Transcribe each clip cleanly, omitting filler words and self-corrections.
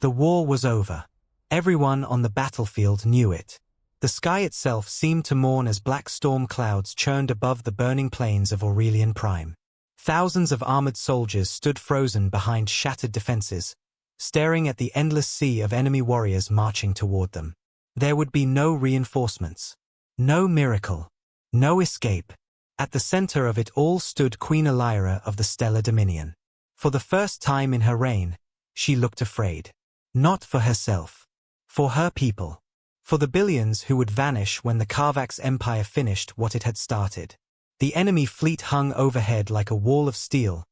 The war was over. Everyone on the battlefield knew it. The sky itself seemed to mourn as black storm clouds churned above the burning plains of Aurelian Prime. Thousands of armored soldiers stood frozen behind shattered defenses, staring at the endless sea of enemy warriors marching toward them. There would be no reinforcements. No miracle. No escape. At the center of it all stood Queen Elira of the Stellar Dominion. For the first time in her reign, she looked afraid. Not for herself. For her people. For the billions who would vanish when the Carvax Empire finished what it had started. The enemy fleet hung overhead like a wall of steel,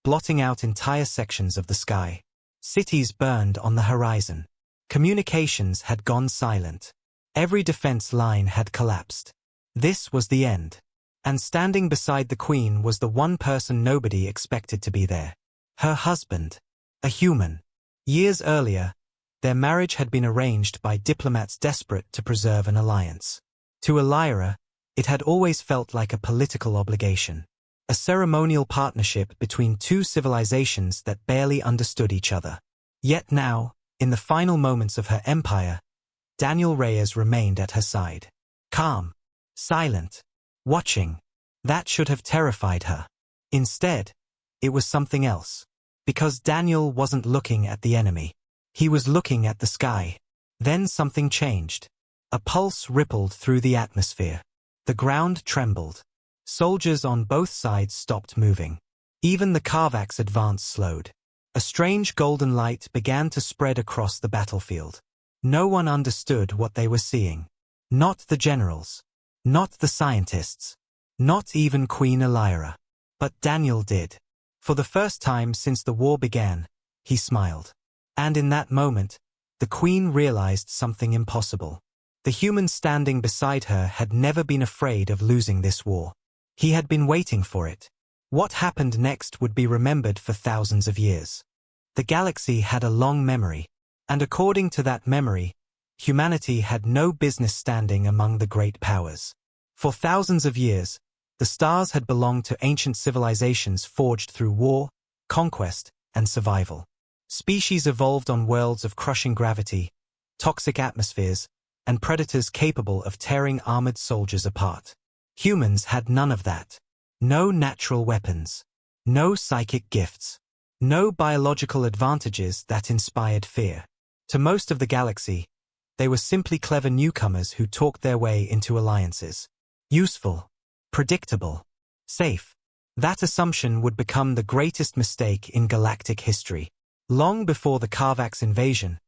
blotting out entire sections of the sky. Cities burned on the horizon. Communications had gone silent. Every defense line had collapsed. This was the end. And standing beside the Queen was the one person nobody expected to be there. Her husband. A human. Years earlier, their marriage had been arranged by diplomats desperate to preserve an alliance. To Elira, it had always felt like a political obligation. A ceremonial partnership between two civilizations that barely understood each other. Yet now, in the final moments of her empire, Daniel Reyes remained at her side. Calm. Silent. Watching. That should have terrified her. Instead, it was something else. Because Daniel wasn't looking at the enemy. He was looking at the sky. Then something changed. A pulse rippled through the atmosphere. The ground trembled. Soldiers on both sides stopped moving. Even the Carvax advance slowed. A strange golden light began to spread across the battlefield. No one understood what they were seeing. Not the generals. Not the scientists. Not even Queen Elira. But Daniel did. For the first time since the war began, he smiled. And in that moment, the Queen realized something impossible. The human standing beside her had never been afraid of losing this war. He had been waiting for it. What happened next would be remembered for thousands of years. The galaxy had a long memory, and according to that memory, humanity had no business standing among the great powers. For thousands of years, the stars had belonged to ancient civilizations forged through war, conquest, and survival. Species evolved on worlds of crushing gravity, toxic atmospheres, and predators capable of tearing armored soldiers apart. Humans had none of that. No natural weapons. No psychic gifts. No biological advantages that inspired fear. To most of the galaxy, they were simply clever newcomers who talked their way into alliances. Useful. Predictable. Safe. That assumption would become the greatest mistake in galactic history. Long before the Carvax invasion,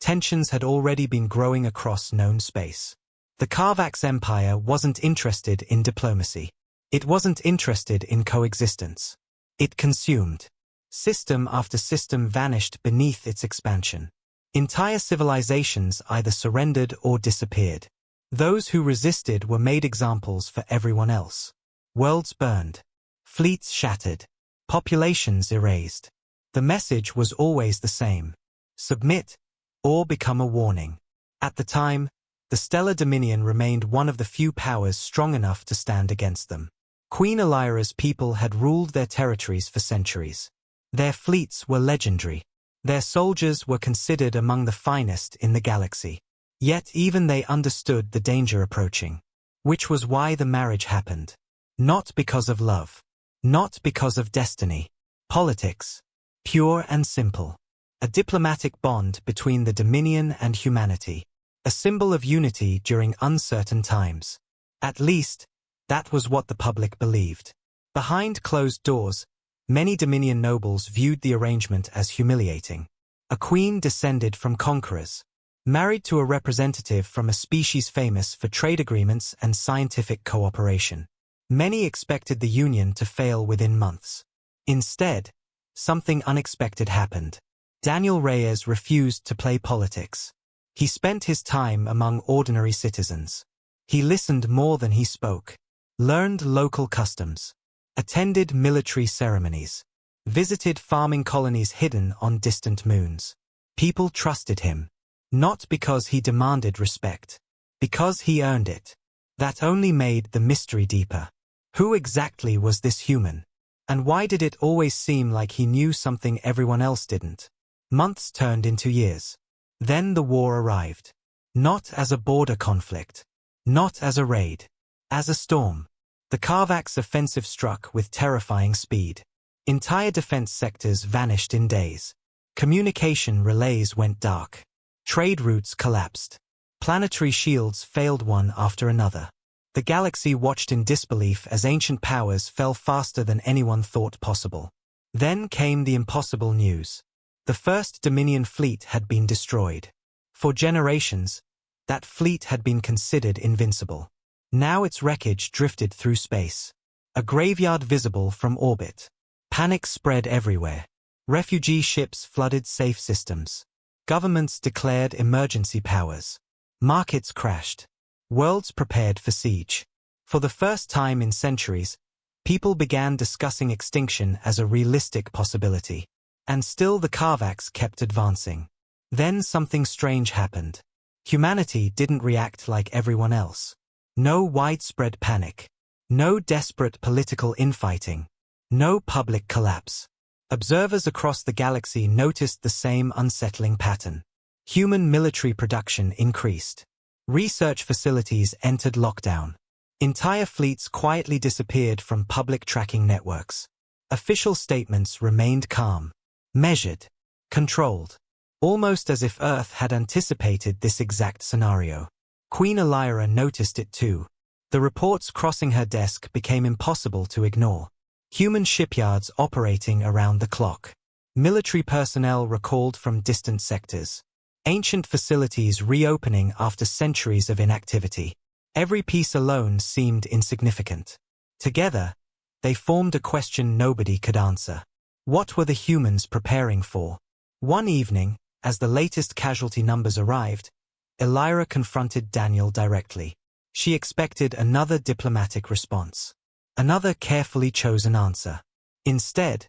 tensions had already been growing across known space. The Carvax Empire wasn't interested in diplomacy. It wasn't interested in coexistence. It consumed. System after system vanished beneath its expansion. Entire civilizations either surrendered or disappeared. Those who resisted were made examples for everyone else. Worlds burned. Fleets shattered. Populations erased. The message was always the same. Submit, or become a warning. At the time, the Stellar Dominion remained one of the few powers strong enough to stand against them. Queen Elira's people had ruled their territories for centuries. Their fleets were legendary. Their soldiers were considered among the finest in the galaxy. Yet even they understood the danger approaching. Which was why the marriage happened. Not because of love. Not because of destiny. Politics. Pure and simple. A diplomatic bond between the Dominion and humanity. A symbol of unity during uncertain times. At least, that was what the public believed. Behind closed doors, many Dominion nobles viewed the arrangement as humiliating. A queen descended from conquerors. Married to a representative from a species famous for trade agreements and scientific cooperation. Many expected the union to fail within months. Instead, something unexpected happened. Daniel Reyes refused to play politics. He spent his time among ordinary citizens. He listened more than he spoke. Learned local customs. Attended military ceremonies. Visited farming colonies hidden on distant moons. People trusted him. Not because he demanded respect. Because he earned it. That only made the mystery deeper. Who exactly was this human? And why did it always seem like he knew something everyone else didn't? Months turned into years. Then the war arrived. Not as a border conflict. Not as a raid. As a storm. The Karvax offensive struck with terrifying speed. Entire defense sectors vanished in days. Communication relays went dark. Trade routes collapsed. Planetary shields failed one after another. The galaxy watched in disbelief as ancient powers fell faster than anyone thought possible. Then came the impossible news. The first Dominion fleet had been destroyed. For generations, that fleet had been considered invincible. Now its wreckage drifted through space. A graveyard visible from orbit. Panic spread everywhere. Refugee ships flooded safe systems. Governments declared emergency powers. Markets crashed. Worlds prepared for siege. For the first time in centuries, people began discussing extinction as a realistic possibility. And still the Karvax kept advancing. Then something strange happened. Humanity didn't react like everyone else. No widespread panic. No desperate political infighting. No public collapse. Observers across the galaxy noticed the same unsettling pattern. Human military production increased. Research facilities entered lockdown. Entire fleets quietly disappeared from public tracking networks. Official statements remained calm. Measured. Controlled. Almost as if Earth had anticipated this exact scenario. Queen Elira noticed it too. The reports crossing her desk became impossible to ignore. Human shipyards operating around the clock. Military personnel recalled from distant sectors. Ancient facilities reopening after centuries of inactivity. Every piece alone seemed insignificant. Together, they formed a question nobody could answer. What were the humans preparing for? One evening, as the latest casualty numbers arrived, Elira confronted Daniel directly. She expected another diplomatic response. Another carefully chosen answer. Instead,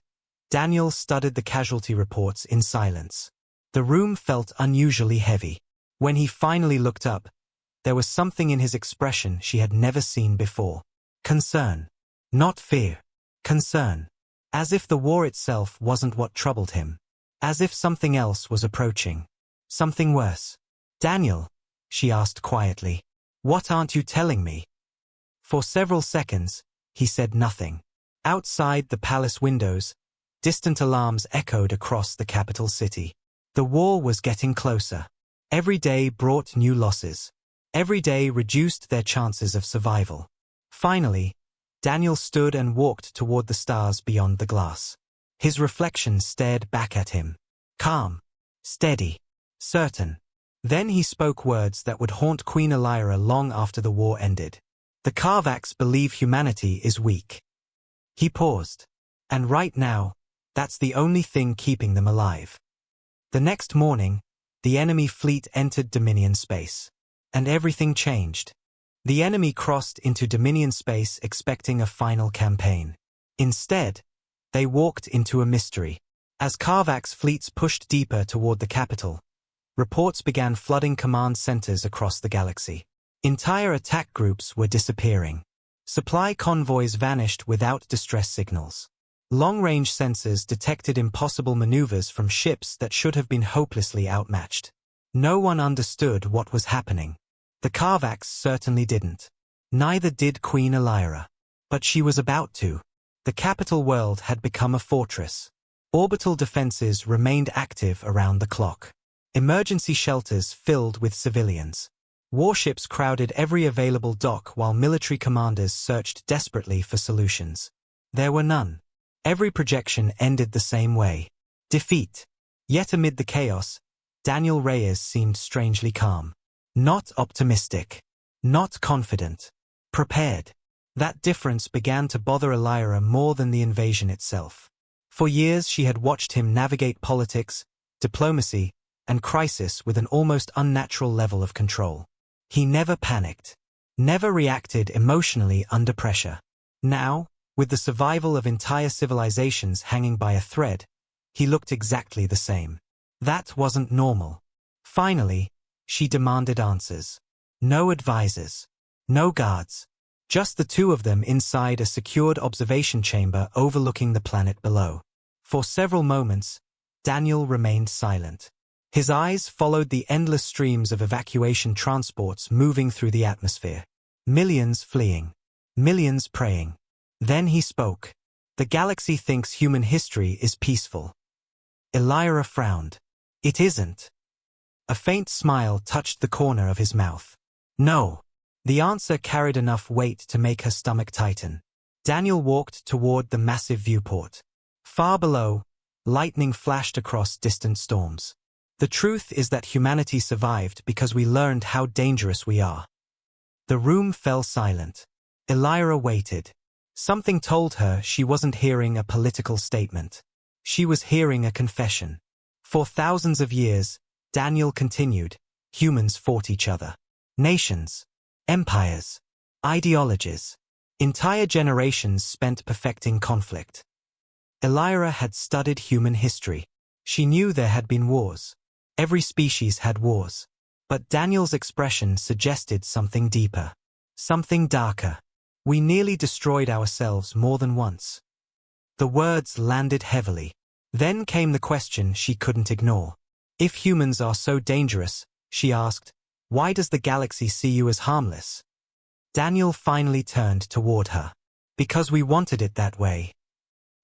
Daniel studied the casualty reports in silence. The room felt unusually heavy. When he finally looked up, there was something in his expression she had never seen before. Concern. Not fear. Concern. As if the war itself wasn't what troubled him. As if something else was approaching. Something worse. Daniel, she asked quietly, what aren't you telling me? For several seconds, he said nothing. Outside the palace windows, distant alarms echoed across the capital city. The war was getting closer. Every day brought new losses. Every day reduced their chances of survival. Finally, Daniel stood and walked toward the stars beyond the glass. His reflection stared back at him. Calm. Steady. Certain. Then he spoke words that would haunt Queen Elira long after the war ended. The Karvax believe humanity is weak. He paused. And right now, that's the only thing keeping them alive. The next morning, the enemy fleet entered Dominion space. And everything changed. The enemy crossed into Dominion space expecting a final campaign. Instead, they walked into a mystery. As Karvax fleets pushed deeper toward the capital, reports began flooding command centers across the galaxy. Entire attack groups were disappearing. Supply convoys vanished without distress signals. Long-range sensors detected impossible maneuvers from ships that should have been hopelessly outmatched. No one understood what was happening. The Karvax certainly didn't. Neither did Queen Elira. But she was about to. The capital world had become a fortress. Orbital defenses remained active around the clock. Emergency shelters filled with civilians. Warships crowded every available dock while military commanders searched desperately for solutions. There were none. Every projection ended the same way. Defeat. Yet amid the chaos, Daniel Reyes seemed strangely calm. Not optimistic. Not confident. Prepared. That difference began to bother Elira more than the invasion itself. For years she had watched him navigate politics, diplomacy, and crisis with an almost unnatural level of control. He never panicked. Never reacted emotionally under pressure. Now, with the survival of entire civilizations hanging by a thread, he looked exactly the same. That wasn't normal. Finally, she demanded answers. No advisors. No guards. Just the two of them inside a secured observation chamber overlooking the planet below. For several moments, Daniel remained silent. His eyes followed the endless streams of evacuation transports moving through the atmosphere. Millions fleeing. Millions praying. Then he spoke. The galaxy thinks human history is peaceful. Elira frowned. It isn't. A faint smile touched the corner of his mouth. No. The answer carried enough weight to make her stomach tighten. Daniel walked toward the massive viewport. Far below, lightning flashed across distant storms. The truth is that humanity survived because we learned how dangerous we are. The room fell silent. Elira waited. Something told her she wasn't hearing a political statement. She was hearing a confession. For thousands of years, Daniel continued, humans fought each other. Nations, empires, ideologies. Entire generations spent perfecting conflict. Elira had studied human history. She knew there had been wars. Every species had wars. But Daniel's expression suggested something deeper. Something darker. We nearly destroyed ourselves more than once. The words landed heavily. Then came the question she couldn't ignore. If humans are so dangerous, she asked, why does the galaxy see you as harmless? Daniel finally turned toward her. Because we wanted it that way.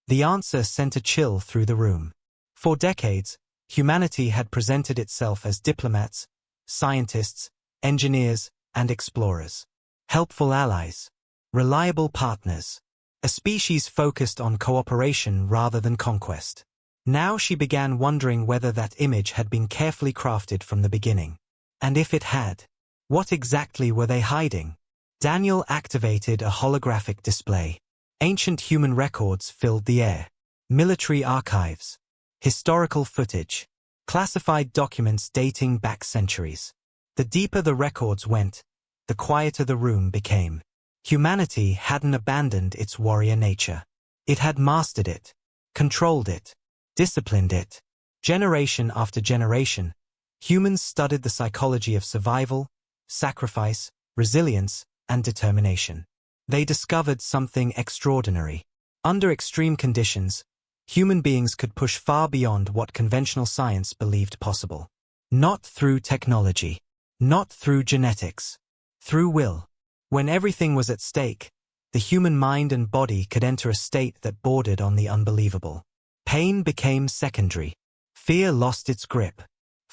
The answer sent a chill through the room. For decades, humanity had presented itself as diplomats, scientists, engineers, and explorers. Helpful allies. Reliable partners. A species focused on cooperation rather than conquest. Now she began wondering whether that image had been carefully crafted from the beginning. And if it had, what exactly were they hiding? Daniel activated a holographic display. Ancient human records filled the air. Military archives. Historical footage. Classified documents dating back centuries. The deeper the records went, the quieter the room became. Humanity hadn't abandoned its warrior nature. It had mastered it, controlled it, disciplined it. Generation after generation, humans studied the psychology of survival, sacrifice, resilience, and determination. They discovered something extraordinary. Under extreme conditions, human beings could push far beyond what conventional science believed possible. Not through technology. Not through genetics. Through will. When everything was at stake, the human mind and body could enter a state that bordered on the unbelievable. Pain became secondary. Fear lost its grip.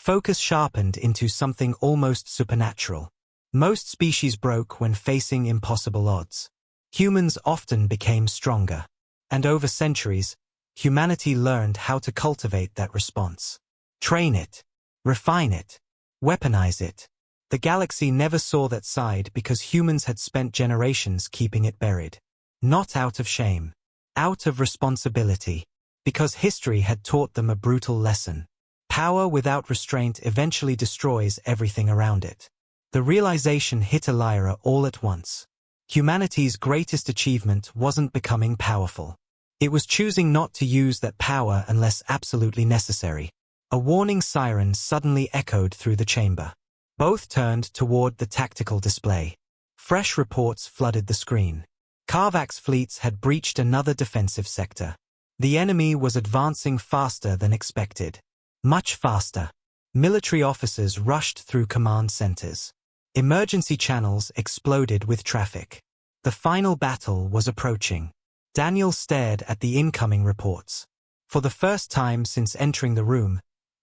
Focus sharpened into something almost supernatural. Most species broke when facing impossible odds. Humans often became stronger. And over centuries, humanity learned how to cultivate that response. Train it. Refine it. Weaponize it. The galaxy never saw that side because humans had spent generations keeping it buried. Not out of shame. Out of responsibility. Because history had taught them a brutal lesson. Power without restraint eventually destroys everything around it. The realization hit Elira all at once. Humanity's greatest achievement wasn't becoming powerful. It was choosing not to use that power unless absolutely necessary. A warning siren suddenly echoed through the chamber. Both turned toward the tactical display. Fresh reports flooded the screen. Karvak's fleets had breached another defensive sector. The enemy was advancing faster than expected. Much faster. Military officers rushed through command centers. Emergency channels exploded with traffic. The final battle was approaching. Daniel stared at the incoming reports. For the first time since entering the room,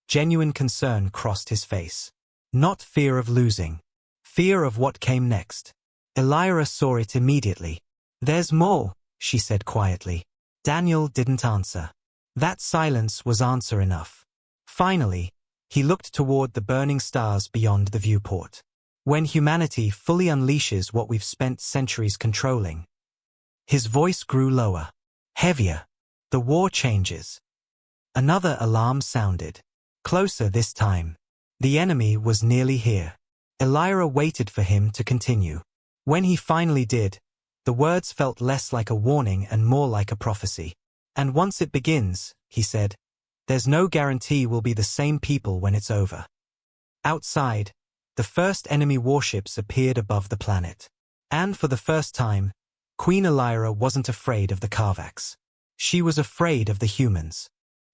genuine concern crossed his face. Not fear of losing. Fear of what came next. Elira saw it immediately. There's more, she said quietly. Daniel didn't answer. That silence was answer enough. Finally, he looked toward the burning stars beyond the viewport. When humanity fully unleashes what we've spent centuries controlling. His voice grew lower. Heavier. The war changes. Another alarm sounded. Closer this time. The enemy was nearly here. Elira waited for him to continue. When he finally did, the words felt less like a warning and more like a prophecy. And once it begins, he said, there's no guarantee we'll be the same people when it's over. Outside, the first enemy warships appeared above the planet. And for the first time, Queen Elira wasn't afraid of the Karvaks. She was afraid of the humans.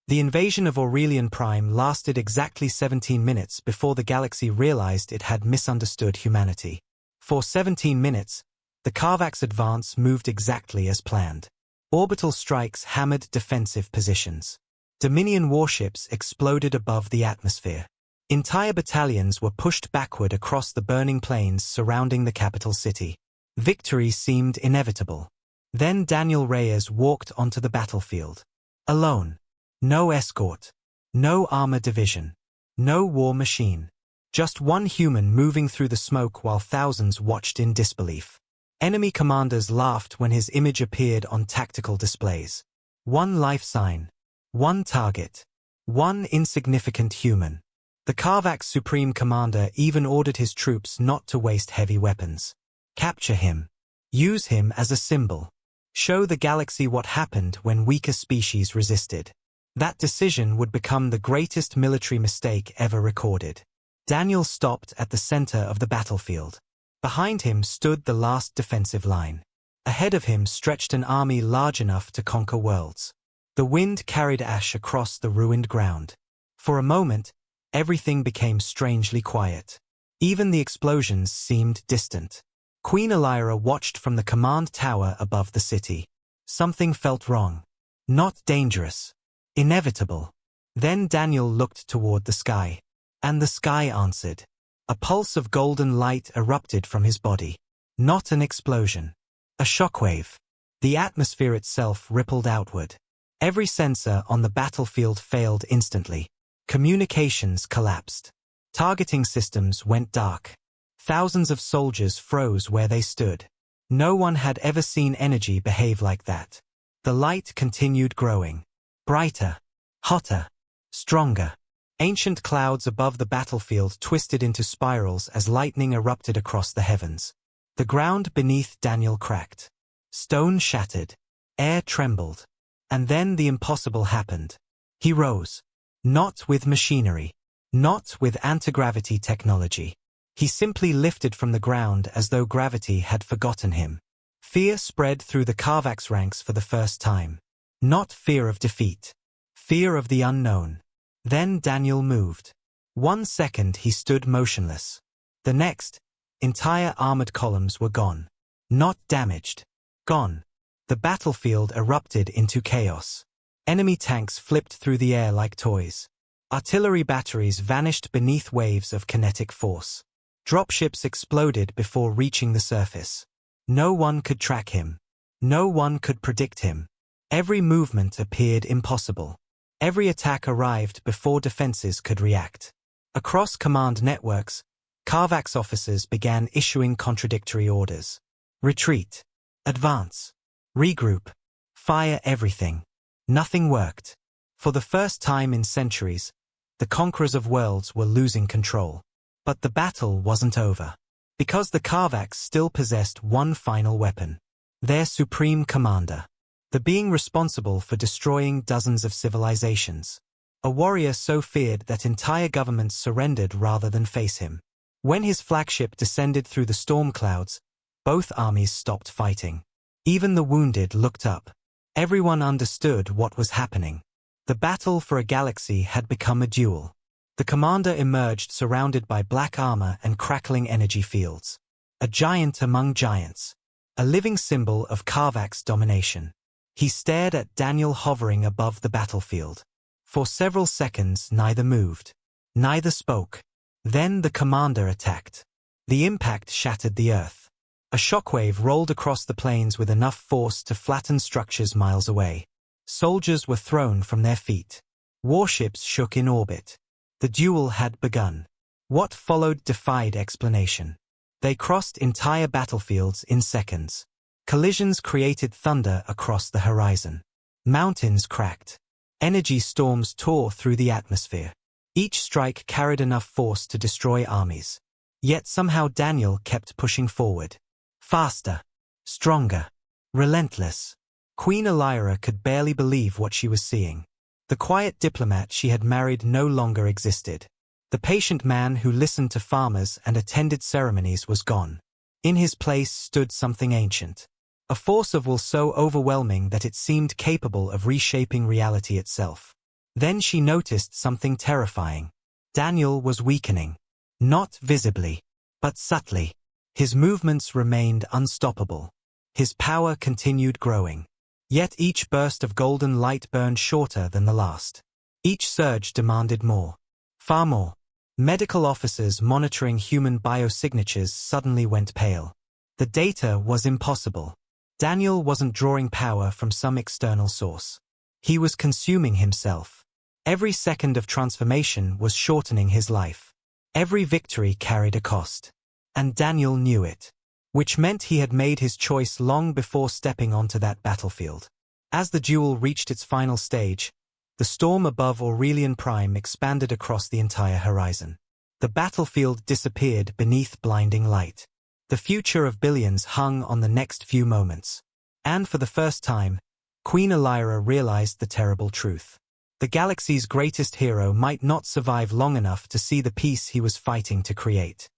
The invasion of Aurelian Prime lasted exactly 17 minutes before the galaxy realized it had misunderstood humanity. For 17 minutes, the Carvax advance moved exactly as planned. Orbital strikes hammered defensive positions. Dominion warships exploded above the atmosphere. Entire battalions were pushed backward across the burning plains surrounding the capital city. Victory seemed inevitable. Then Daniel Reyes walked onto the battlefield. Alone. No escort. No armor division. No war machine. Just one human moving through the smoke while thousands watched in disbelief. Enemy commanders laughed when his image appeared on tactical displays. One life sign. One target. One insignificant human. The Carvax Supreme Commander even ordered his troops not to waste heavy weapons. Capture him. Use him as a symbol. Show the galaxy what happened when weaker species resisted. That decision would become the greatest military mistake ever recorded. Daniel stopped at the center of the battlefield. Behind him stood the last defensive line. Ahead of him stretched an army large enough to conquer worlds. The wind carried ash across the ruined ground. For a moment, everything became strangely quiet. Even the explosions seemed distant. Queen Elira watched from the command tower above the city. Something felt wrong. Not dangerous. Inevitable. Then Daniel looked toward the sky. And the sky answered. A pulse of golden light erupted from his body. Not an explosion. A shockwave. The atmosphere itself rippled outward. Every sensor on the battlefield failed instantly. Communications collapsed. Targeting systems went dark. Thousands of soldiers froze where they stood. No one had ever seen energy behave like that. The light continued growing. Brighter. Hotter. Stronger. Ancient clouds above the battlefield twisted into spirals as lightning erupted across the heavens. The ground beneath Daniel cracked. Stone shattered. Air trembled. And then the impossible happened. He rose. Not with machinery. Not with anti-gravity technology. He simply lifted from the ground as though gravity had forgotten him. Fear spread through the Carvax ranks for the first time. Not fear of defeat. Fear of the unknown. Then Daniel moved. 1 second he stood motionless. The next, entire armored columns were gone. Not damaged. Gone. The battlefield erupted into chaos. Enemy tanks flipped through the air like toys. Artillery batteries vanished beneath waves of kinetic force. Dropships exploded before reaching the surface. No one could track him. No one could predict him. Every movement appeared impossible. Every attack arrived before defenses could react. Across command networks, Carvax officers began issuing contradictory orders. Retreat. Advance. Regroup. Fire everything. Nothing worked. For the first time in centuries, the conquerors of worlds were losing control. But the battle wasn't over. Because the Carvax still possessed one final weapon. Their supreme commander. The being responsible for destroying dozens of civilizations. A warrior so feared that entire governments surrendered rather than face him. When his flagship descended through the storm clouds, both armies stopped fighting. Even the wounded looked up. Everyone understood what was happening. The battle for a galaxy had become a duel. The commander emerged surrounded by black armor and crackling energy fields. A giant among giants. A living symbol of Carvax domination. He stared at Daniel hovering above the battlefield. For several seconds neither moved. Neither spoke. Then the commander attacked. The impact shattered the earth. A shockwave rolled across the plains with enough force to flatten structures miles away. Soldiers were thrown from their feet. Warships shook in orbit. The duel had begun. What followed defied explanation. They crossed entire battlefields in seconds. Collisions created thunder across the horizon. Mountains cracked. Energy storms tore through the atmosphere. Each strike carried enough force to destroy armies. Yet somehow Daniel kept pushing forward. Faster. Stronger. Relentless. Queen Elira could barely believe what she was seeing. The quiet diplomat she had married no longer existed. The patient man who listened to farmers and attended ceremonies was gone. In his place stood something ancient. A force of will so overwhelming that it seemed capable of reshaping reality itself. Then she noticed something terrifying. Daniel was weakening. Not visibly, but subtly. His movements remained unstoppable. His power continued growing. Yet each burst of golden light burned shorter than the last. Each surge demanded more. Far more. Medical officers monitoring human biosignatures suddenly went pale. The data was impossible. Daniel wasn't drawing power from some external source. He was consuming himself. Every second of transformation was shortening his life. Every victory carried a cost. And Daniel knew it. Which meant he had made his choice long before stepping onto that battlefield. As the duel reached its final stage, the storm above Aurelian Prime expanded across the entire horizon. The battlefield disappeared beneath blinding light. The future of billions hung on the next few moments. And for the first time, Queen Elira realized the terrible truth. The galaxy's greatest hero might not survive long enough to see the peace he was fighting to create.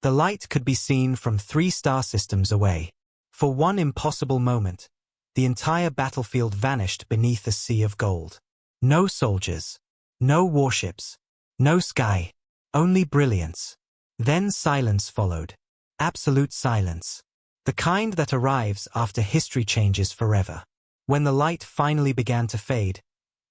The light could be seen from 3 star systems away. For one impossible moment, the entire battlefield vanished beneath a sea of gold. No soldiers, no warships, no sky, only brilliance. Then silence followed. Absolute silence. The kind that arrives after history changes forever. When the light finally began to fade,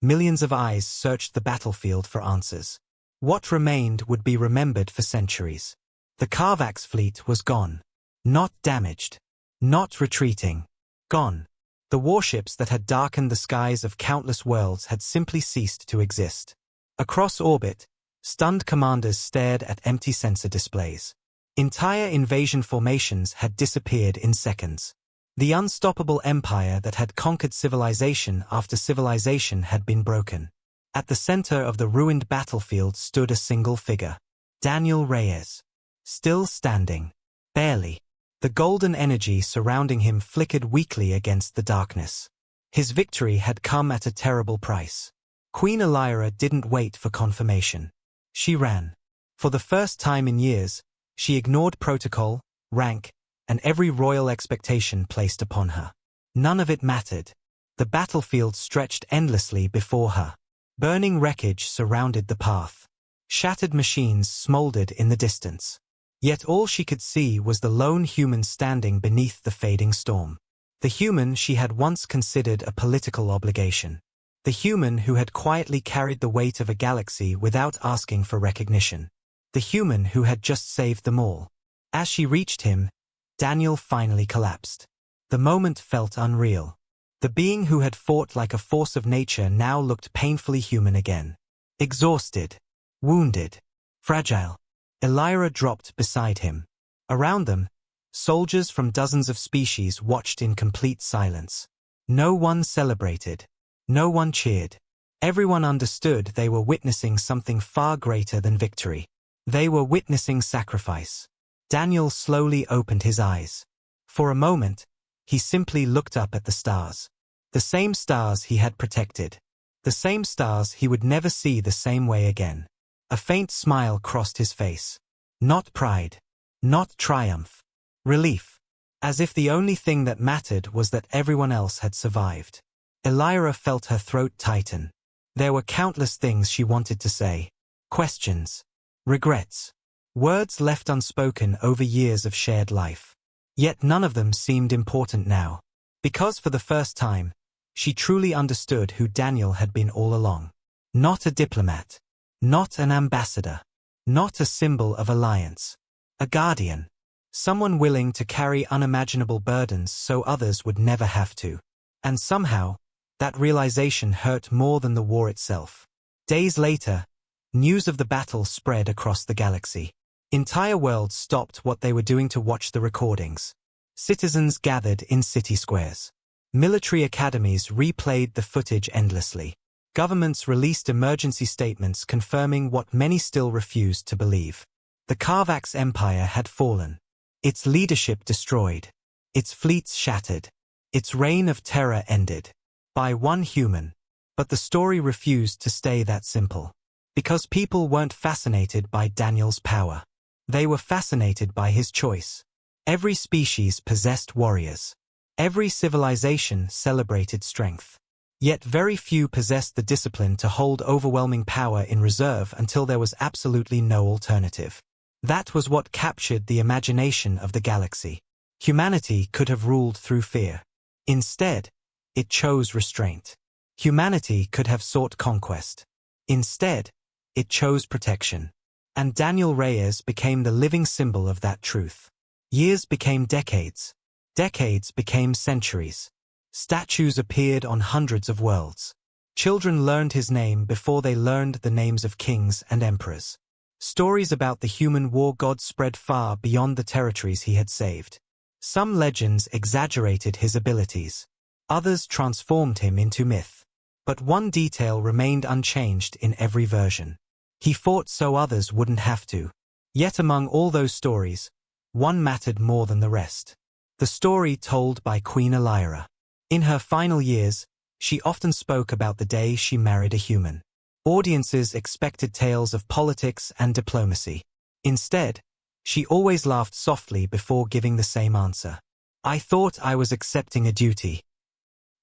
millions of eyes searched the battlefield for answers. What remained would be remembered for centuries. The Carvax fleet was gone. Not damaged. Not retreating. Gone. The warships that had darkened the skies of countless worlds had simply ceased to exist. Across orbit, stunned commanders stared at empty sensor displays. Entire invasion formations had disappeared in seconds. The unstoppable empire that had conquered civilization after civilization had been broken. At the center of the ruined battlefield stood a single figure. Daniel Reyes. Still standing. Barely. The golden energy surrounding him flickered weakly against the darkness. His victory had come at a terrible price. Queen Elira didn't wait for confirmation. She ran. For the first time in years, she ignored protocol, rank, and every royal expectation placed upon her. None of it mattered. The battlefield stretched endlessly before her. Burning wreckage surrounded the path. Shattered machines smoldered in the distance. Yet all she could see was the lone human standing beneath the fading storm. The human she had once considered a political obligation. The human who had quietly carried the weight of a galaxy without asking for recognition. The human who had just saved them all. As she reached him, Daniel finally collapsed. The moment felt unreal. The being who had fought like a force of nature now looked painfully human again. Exhausted. Wounded. Fragile. Elira dropped beside him. Around them, soldiers from dozens of species watched in complete silence. No one celebrated. No one cheered. Everyone understood they were witnessing something far greater than victory. They were witnessing sacrifice. Daniel slowly opened his eyes. For a moment, he simply looked up at the stars. The same stars he had protected. The same stars he would never see the same way again. A faint smile crossed his face. Not pride. Not triumph. Relief. As if the only thing that mattered was that everyone else had survived. Elira felt her throat tighten. There were countless things she wanted to say. Questions. Regrets. Words left unspoken over years of shared life. Yet none of them seemed important now. Because for the first time, she truly understood who Daniel had been all along. Not a diplomat. Not an ambassador. Not a symbol of alliance. A guardian. Someone willing to carry unimaginable burdens so others would never have to. And somehow, that realization hurt more than the war itself. Days later, news of the battle spread across the galaxy. Entire worlds stopped what they were doing to watch the recordings. Citizens gathered in city squares. Military academies replayed the footage endlessly. Governments released emergency statements confirming what many still refused to believe. The Carvax Empire had fallen. Its leadership destroyed. Its fleets shattered. Its reign of terror ended. By one human. But the story refused to stay that simple. Because people weren't fascinated by Daniel's power. They were fascinated by his choice. Every species possessed warriors. Every civilization celebrated strength. Yet very few possessed the discipline to hold overwhelming power in reserve until there was absolutely no alternative. That was what captured the imagination of the galaxy. Humanity could have ruled through fear. Instead, it chose restraint. Humanity could have sought conquest. Instead, it chose protection. And Daniel Reyes became the living symbol of that truth. Years became decades. Decades became centuries. Statues appeared on hundreds of worlds. Children learned his name before they learned the names of kings and emperors. Stories about the human war god spread far beyond the territories he had saved. Some legends exaggerated his abilities. Others transformed him into myth. But one detail remained unchanged in every version. He fought so others wouldn't have to. Yet among all those stories, one mattered more than the rest. The story told by Queen Elira. In her final years, she often spoke about the day she married a human. Audiences expected tales of politics and diplomacy. Instead, she always laughed softly before giving the same answer. I thought I was accepting a duty.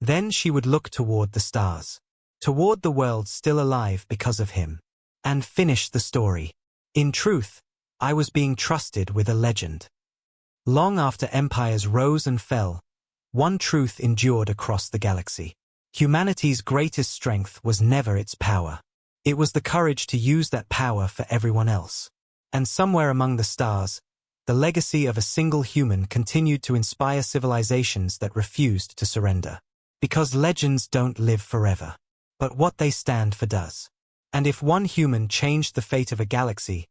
Then she would look toward the stars, toward the world still alive because of him, and finish the story. In truth, I was being trusted with a legend. Long after empires rose and fell, one truth endured across the galaxy. Humanity's greatest strength was never its power. It was the courage to use that power for everyone else. And somewhere among the stars, the legacy of a single human continued to inspire civilizations that refused to surrender. Because legends don't live forever. But what they stand for does. And if one human changed the fate of a galaxy,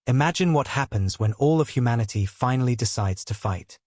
imagine what happens when all of humanity finally decides to fight.